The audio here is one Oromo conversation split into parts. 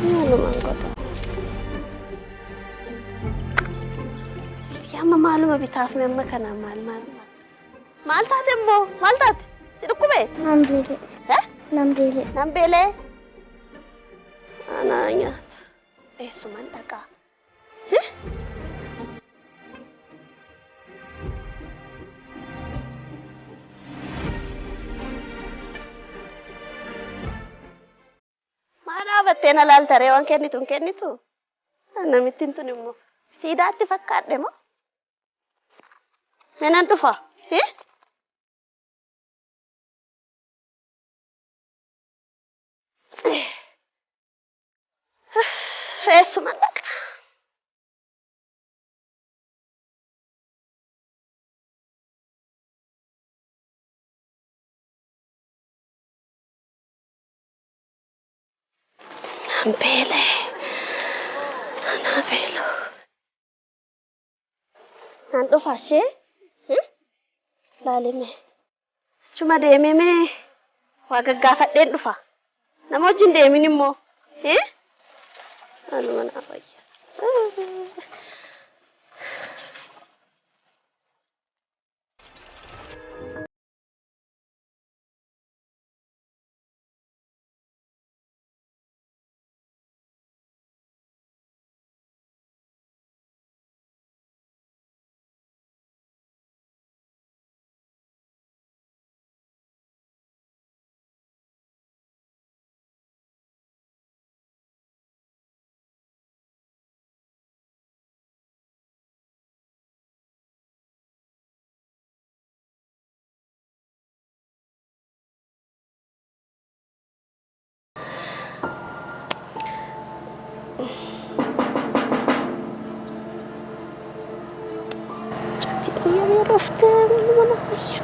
Maaluma godha. Yamma maaluma bitaaf amma kana maal taate immoo maal taate si dhukkube? Nambeelee. Anaa nyaata. Eessuman dhaqaa. Maal dhaabattee na laaltaree waan kennitu hin kennitu? Namittiin tun immoo siidaatti fakkaadhe moo? Menan dhufa. Eessuman dhaqa. Nambeelee. Anaafeelu. Naan dhufa ishee? Laalime. Achuma deemee waa gaggaafadheen dhufa. Nama wajjin deemin immoo. Anuma naaf wayya. Iya raftan mana ya?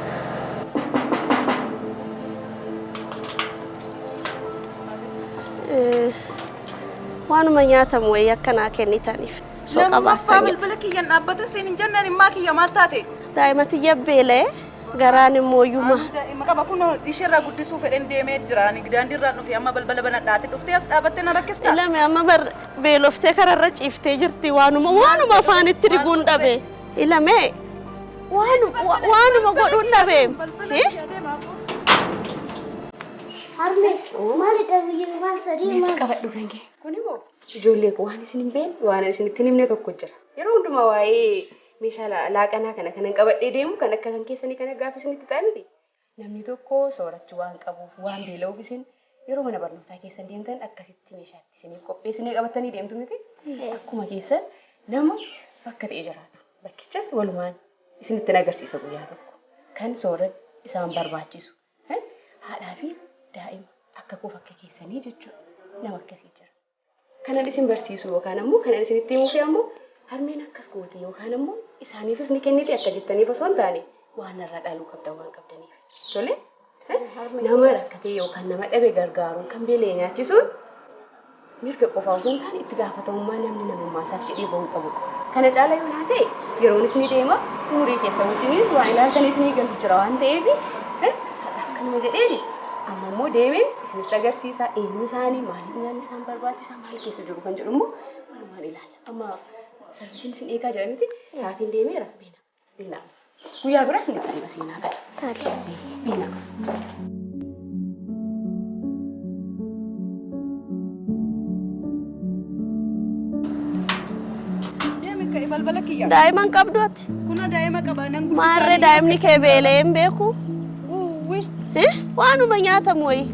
Waanuma nyaatamu wayii akkanaa kennitaniif soqa baafanii. Bilbila kiyyan dhaabbata siin jennaan immaa kiyya maal taate? Daa'imati yabbeelee garaan immoo yuma. Daa'ima qaba kun ishirraa guddisuu fedhen deemee jira. Daandiirraan dhufe amma balbala banadhaate dhuftee as dhaabattee na rakkista. Ilame amma beeloftee kararra ciiftee jirti waanuma afaanitti riguun dhabe. Ilame waanuma godhuun dhabe. Harme maali dhabiyyee waan sadii maal qabadhu gange kuni moo ijoollee ko waan isin hin beekne waan isin itti himne tokko jira yeroo hundumaa waa'ee meeshaa laaqanaa kana kan qabadhee deemu kan akka kan keessanii kana gaafa isin itti ta'anii namni tokko soorachuu waan qabuuf waan beela'uuf isin yeroo mana barnootaa keessan deemtan akkasitti meeshaatti isin qopheessanii qabatanii deemtu miti akkuma keessan nama bakka ta'e jiraatu bakkichas walumaan isin itti agarsiisa guyyaa tokko kan soorata isaan barbaachisu haadhaa fi daa'ima akka koof akka keessanii jechuudha nama akkasii jira. Kanan isin barsiisu yookaan ammoo kanan isin itti himuuf ammoo harmeen akkas goote yookaan ammoo isaaniifis ni kennite akka jettaniif osoo hin taane waan irraa dhaaluu qabdan waan qabdaniif. Tole? Nama rakkatee yookaan nama dhabe gargaaruun kan beelee nyaachisuun mirga qofaa osoo hin taane itti gaafatamummaa namni namummaa isaaf jedhee bahuu qabudha. Kana caalaa yoo naasee yeroonis ni deema umurii keessa wajjinis waan ilaaltanis ni galu jira waan ta'eef akkanuma jedheeni amma immoo deemeen isinitti agarsiisa eenyu isaanii maaliif nyaanni isaan barbaachisaa maal keessa jiru kan jedhu immoo walumaan ilaalla. Amma sarvisiin isin eegaa jira miti sa'aatiin deemeera beena. Guyyaa biraa isinitti hima seenaa gala. Beena. Balbala kiyya. Daa'iman qabduuti. Kuna daa'ima qaba nan gurgurtaa. Maarree daa'imni kee beelee hin beeku. Waanuma nyaatamu wayii.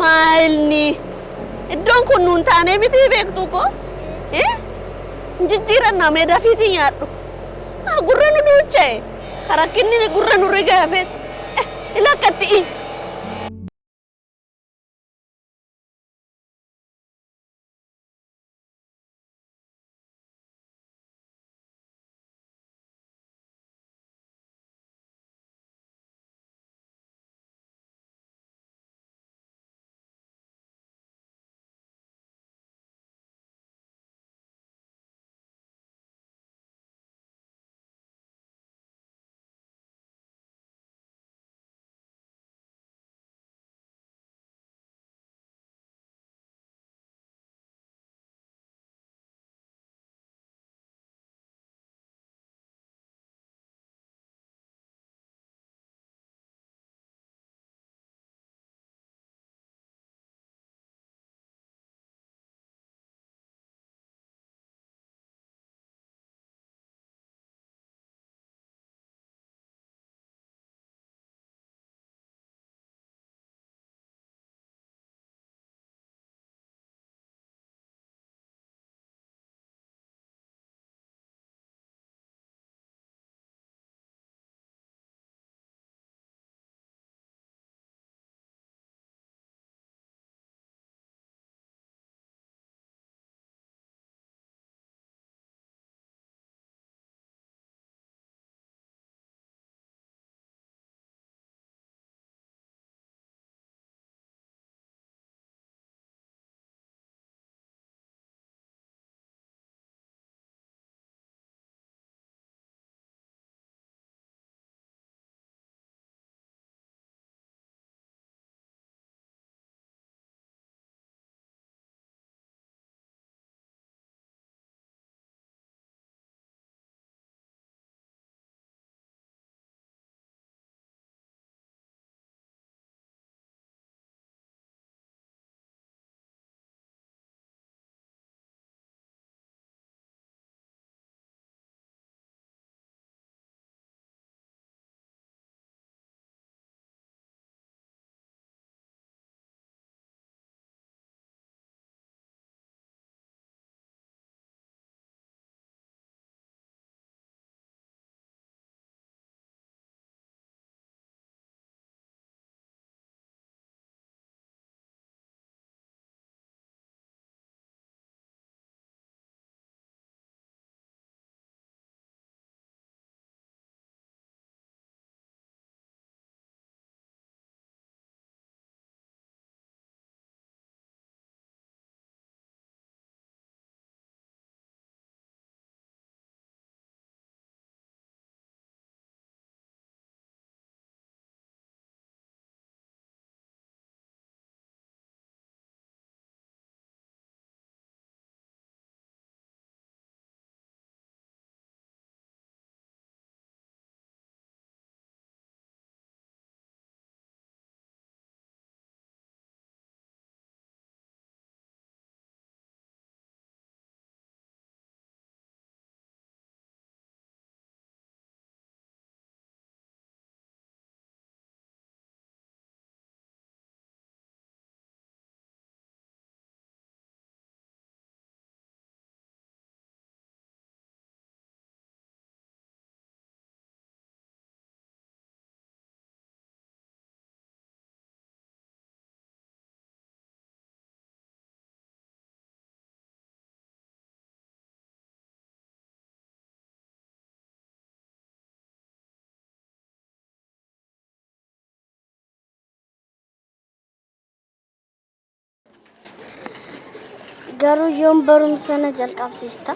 Maalni iddoon kun nuun taanee miti beektu ko jijjiirannaa mee dafiitii nyaadhu gurra nu duucha'e karakkinni gurra nu rigaafet ilakkatti garuu yoon barumsa na jalqabsiista.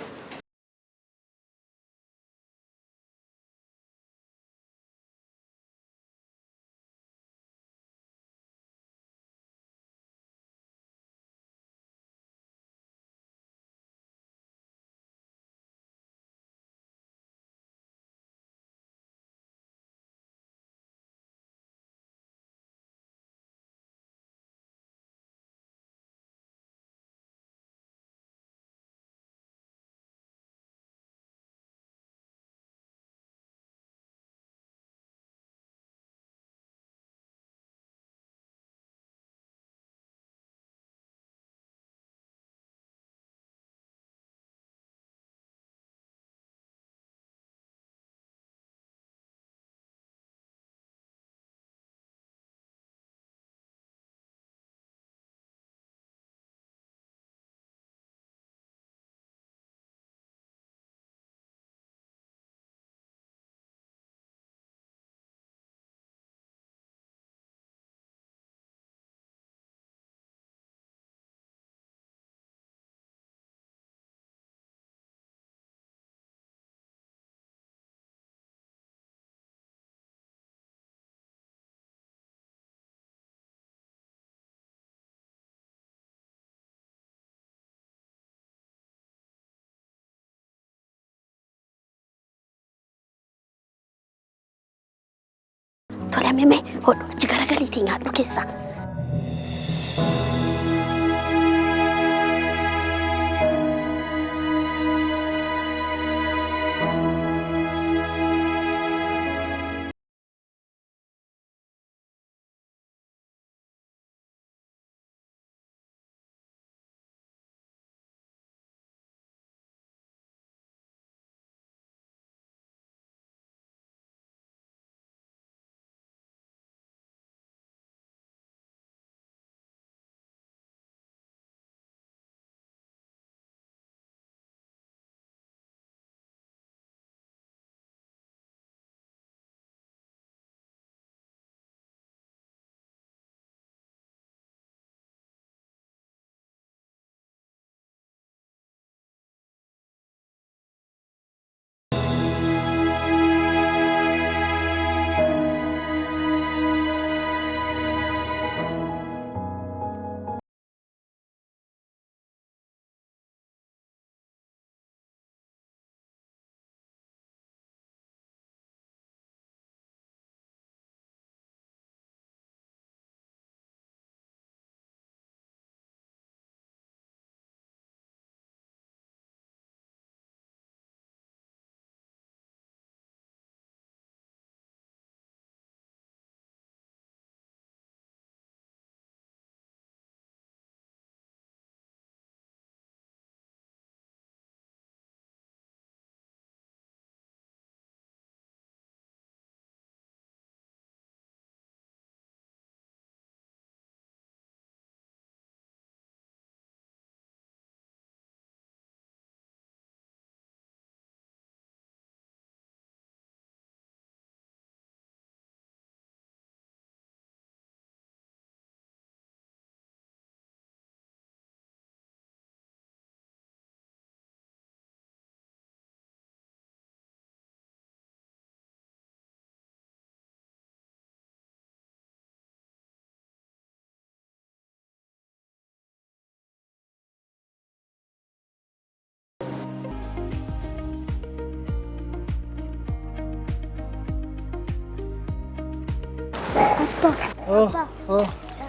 Tole mee hodhu achi garagaliitii nyaadhu keessa.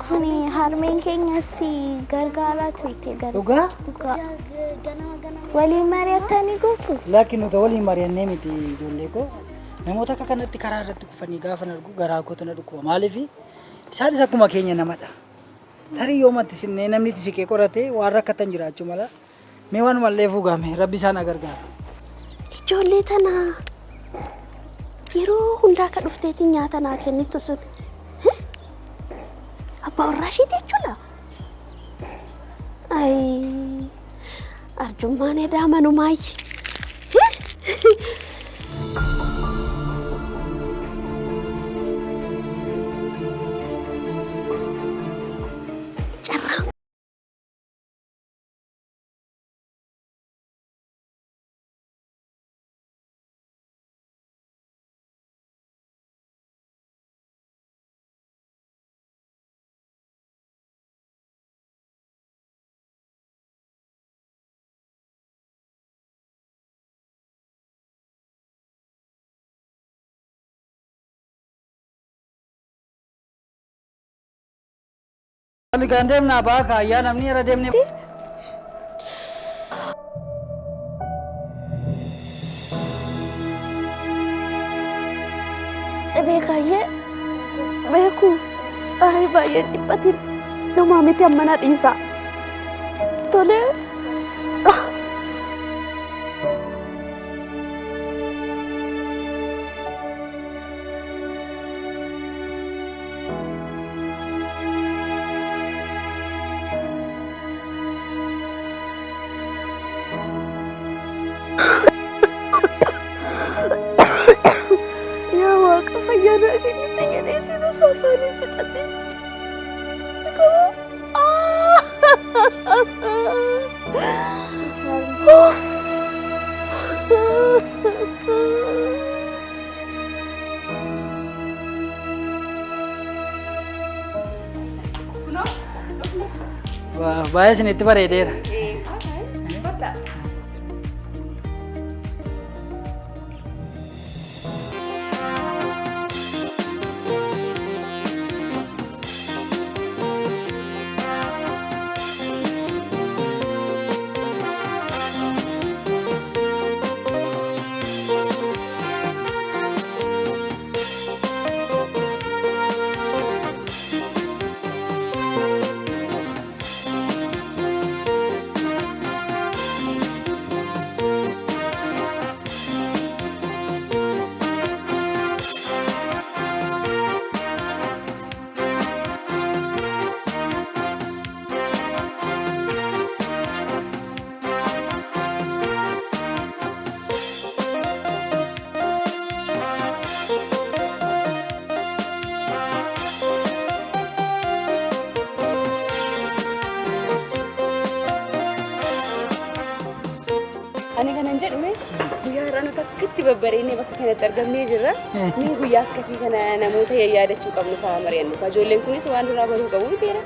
Kuni harmeen keenya si gargaaraa turte Dhugaa? Dhugaa. Waliin mari'attanii gootu? Laakiin nuti waliin mari'annee miti ijoollee koo. Namoota akka kanatti karaa irratti kufanii gaafa argu garaa kootu na dhukkuba. Maaliif isaanis akkuma keenya namadha. Tarii yoomatti sinnee namni itti siqee qorate waan rakkatan jiraachuu mala. Mee waanuma illee fuugame rabbi isaan gargaara. Ijoollee tana yeroo hundaa akka dhufteetiin nyaata naa kennitu sun abbaa warraa isheeti jechuudha. Arjummaan edaa manumaayi. Carraa. Kali gandem na ba kaya namni era demne. Beekaayyee beeku baay'ee dhiphatin namaa miti ammana dhiisa. Tolee. Sofani fitati. Wah, bahaya sini itu baredera. Ani kanan jedhume guyyaa irraa nuti akkitti babbareennee bakka kanatti argamnee jirra. Mee guyyaa akkasii kana namoota yaadachuu qabnu fa'aa mari'annu. Ijoolleen kunis waan duraa baruu qabu miteera.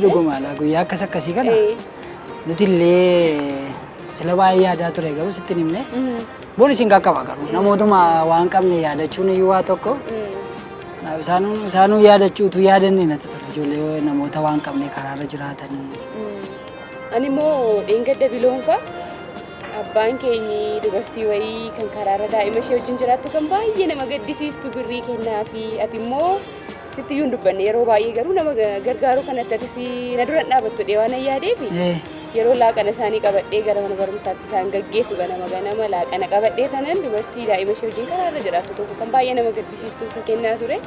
Dhugumaadha guyyaa akkasii kana nuti illee sila baay'ee yaadaa ture garuu sitti himne. Booni isin qaqqaba garuu namootuma waan qabne yaadachuun iyyuu waa tokko. Isaanuu yaadachuutu yaadannee natti ture ijoollee namoota waan qabne karaarra jiraatanii. Ani immoo dheengadda biloonfa abbaan keenyi dubartii wayii kan karaarra daa'ima ishee wajjin jiraattu kan baay'ee nama gaddisiistu birrii kennaa fi ati immoo sitti iyyuu hin dubbanne yeroo baay'ee garuu nama gargaaruu kanatti atis na duran dhaabattu dhee waan yaadeef yeroo laaqana isaanii qabadhee gara mana barumsaatti isaan gaggeessu ganama laaqana qabadhee tanan dubartii daa'ima ishee wajjin karaarra jiraattu tokko kan baay'ee nama gaddisiistu kennaa ture.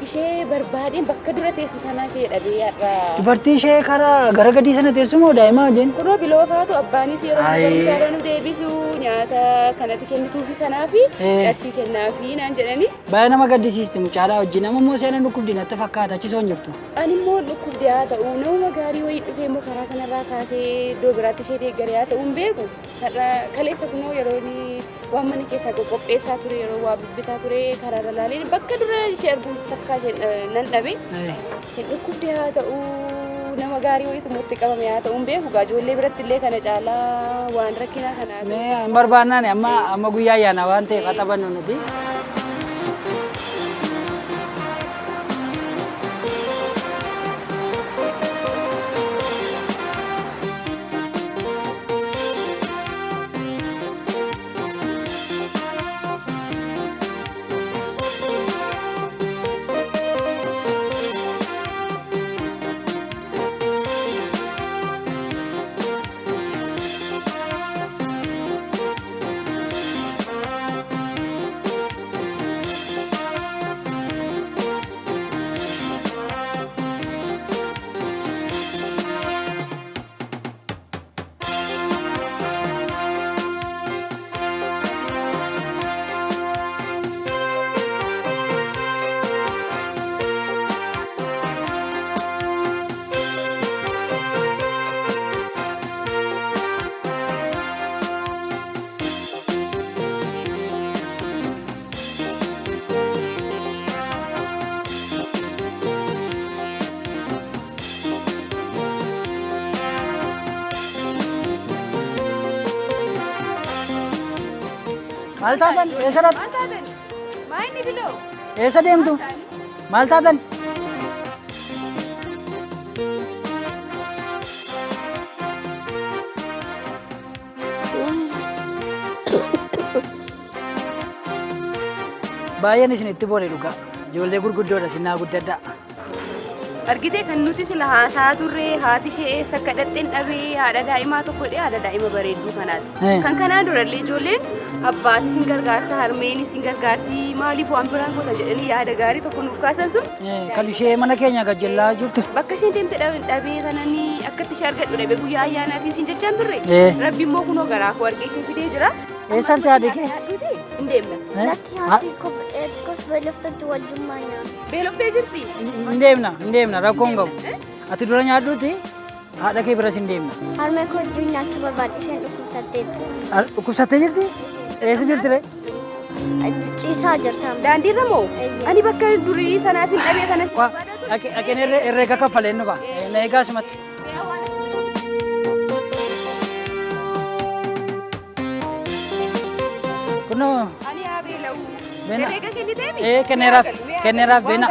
Ishee barbaadeen bakka dura teessu sanaa ishee dhabee har'a. Dubartii ishee karaa gara gadii sana teessu moo daa'ima wajjin? Kunoo biloofaatu abbaanis yeroo barumsaadha nu deebisu nyaata kanatti kennituufi sanaa fi qarshii kennaafi naan jedhani. Baay'ee nama gaddisiisti mucaalaa wajjin nama immoo seenaan dhukkubdi natti fakkaata achi soon jirtu. Ani immoo dhukkubdi haa ta'u nama gaarii wayii dhufee immoo karaa sanarraa kaasee iddoo biraatti ishee deeggaree haa ta'u hin beeku. Har'a kaleessa kunoo yeroo waan mana keessaa qopheessaa ture yeroo waa bibbitaa ture karaarra laalee bakka dura ishee arguun takkaa nan dhabe. Isheen dhukkubdi haa ta'u nama gaarii wayiitu mootti qabame haa ta'u hin beeku ijoollee biratti illee kana caalaa waan rakkinaa kanaa. Hin barbaannaan amma guyyaa ayyaana waan ta'eef haa taphannu nuti. Maal taatan? Eessa dha? Maal taatan? Maa inni biloo? Eessa deemtu? Maal taatan? Baay'een isinitti boone dhugaa. Ijoollee gurguddoodha sinnaa guddadhaa. Argitee kan nuti sila haasaa turre haati ishee eessa akka dhadheen dhabee haadha daa'imaa tokko dhee haadha daa'ima bareedduu kanaati. Kan kanaan durallee ijoolleen abbaati sin gargaarta harmeen sin gargaarti maaliif waan biraan goota jedhanii yaada gaarii tokko nuuf kaasan sun. Kan ishee mana keenya gajjallaa jirtu. Bakka isheen deemte dhabee kananii akkatti ishee argadhu dhabee guyyaa ayyaanaatiin sin jechaan turre. Rabbi immoo kunoo garaa koo argee ishee fidee jira. Eessatti haadhi kee? Hin deemna. Lakki haati kos beeloftatti wajjummaa nyaata. Beeloftee jirti? Hin deemna rakkoon qabu. Ati dura nyaadhuuti haadha kee biras hin deemna. Harmee koo wajjin nyaachuu barbaadde isheen dhukkubsatteetti. Dhukkubsattee jirti? Eessa jirti ree? Ciisaa jirta. Daandiirra moo? Ani bakka durii sanaa sin dhabee kanatti. Dhaqeen herreega kaffaleen dhufa. Na eegaa asumatti. Kunoo. Ani haa beela'u. Herreega kenniteemi? Kenneeraaf beena.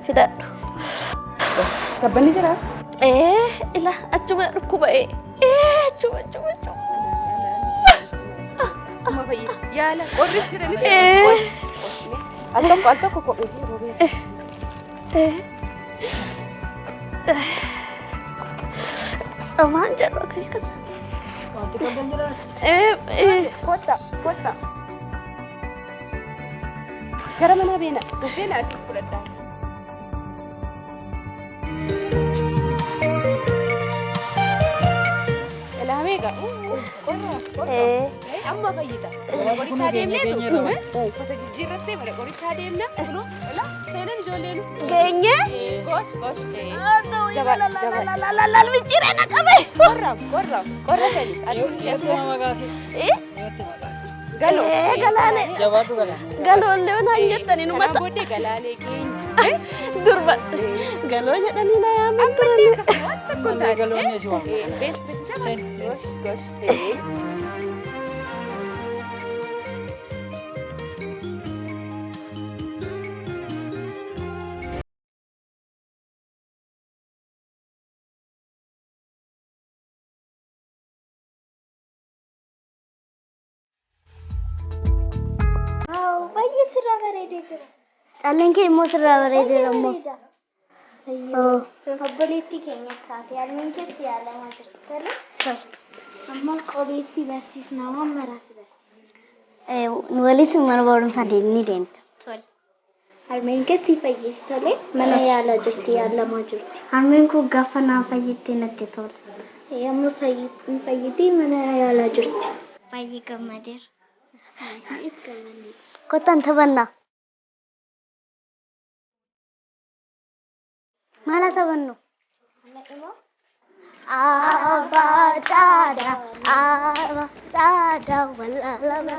Fidadhu. Tabbanni jiraas? Ila achuma dhukkuba achuma. Amma fayyada. Yaala qorris jira ni al tokko kophee fi roobee. Amaan jedhu akkas. Wanti qabdan jira. Kota. Gara mana beena. Beena asii fudhadhaa. Elaameega. Amma fayyada. Qorichaa deemneetu. Uffata jijjiirrattee bara qorichaa deemna. Kunoo ila seenan ijoolleen. Geenye. Gosh. Lal mijjiree na qabe. Qorra sani. Yooti maqaa kee. Galoo. Galaane. Jabaatu galaane. Galoollee waan jettanii nu mata. Booddee galaanee keenya. Durba. Galoo jedhanii na yaaman turan. Akkasuma waan tokko taate. Galoonni si waan. Gosh. Baay'ee sirraa bareedee jira. Calleen kee immoo sirraa bareedee ammoo. Obboleettii keenya taate harmeen keessi yaalamaa jirti. Amma qobeessi barsiisna waan maraas barsiisna. Nu walis mana barumsaa ni deemta. Harmeen keessi fayyee tole mana yaalaa jirti yaalamaa jirti. Harmeen kun gaafa naa fayyettee natti tola. Amma fayyitee mana yaalaa jirti. Baay'ee gammadeera. Kottan taphanna. Maal taphannu? Abba caada wallaalama.